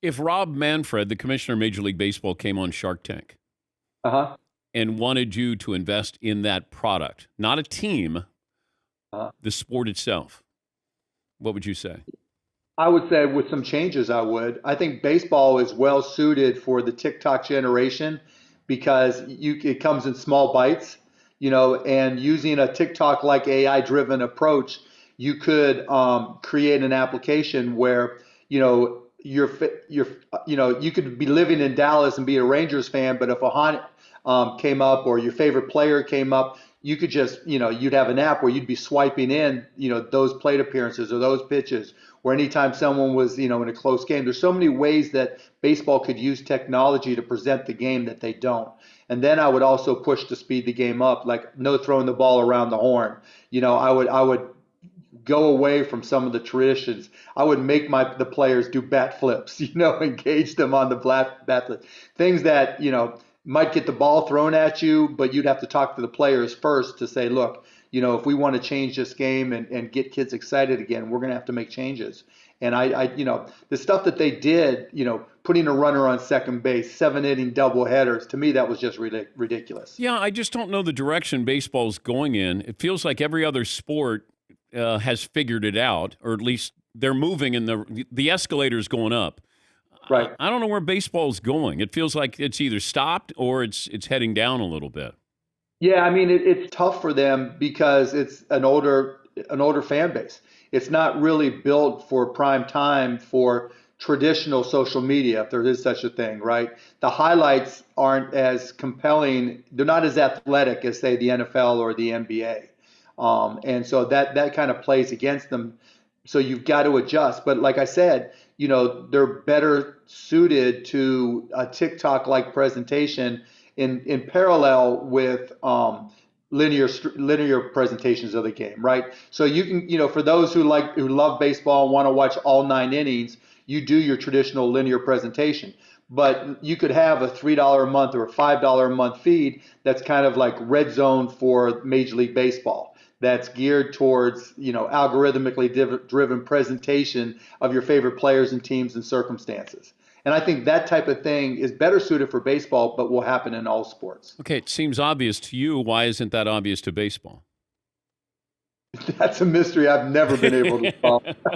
If Rob Manfred, the commissioner of Major League Baseball, came on Shark Tank Uh-huh. and wanted you to invest in that product, not a team, Uh-huh. the sport itself, what would you say? I would say with some changes, I would. I think baseball is well suited for the TikTok generation because it comes in small bites, and using a TikTok like AI driven approach, you could create an application where, you could be living in Dallas and be a Rangers fan, but if a Hunt came up or your favorite player came up, you could just, you'd have an app where you'd be swiping in, those plate appearances or those pitches, or anytime someone was, in a close game. There's so many ways that baseball could use technology to present the game that they don't. And then I would also push to speed the game up, like no throwing the ball around the horn. I would go away from some of the traditions. I would make the players do bat flips, engage them on the bat flip. Things that, might get the ball thrown at you, but you'd have to talk to the players first to say, look, if we want to change this game and get kids excited again, we're going to have to make changes. And the stuff that they did, putting a runner on second base, 7 inning double headers, to me, that was just ridiculous. Yeah, I just don't know the direction baseball's going in. It feels like every other sport has figured it out, or at least they're moving and the escalator's going up. Right. I don't know where baseball's going. It feels like it's either stopped or it's heading down a little bit. Yeah, I mean it's tough for them because it's an older fan base. It's not really built for prime time for traditional social media, if there is such a thing, right? The highlights aren't as compelling. They're not as athletic as say the NFL or the NBA, and so that kind of plays against them. So you've got to adjust. But like I said, they're better suited to a TikTok-like presentation in parallel with linear presentations of the game, right? So you can, for those who love baseball and want to watch all 9 innings, you do your traditional linear presentation. But you could have a $3 a month or a $5 a month feed that's kind of like red zone for Major League Baseball. That's geared towards, algorithmically driven presentation of your favorite players and teams and circumstances. And I think that type of thing is better suited for baseball, but will happen in all sports. Okay, it seems obvious to you. Why isn't that obvious to baseball? That's a mystery I've never been able to solve.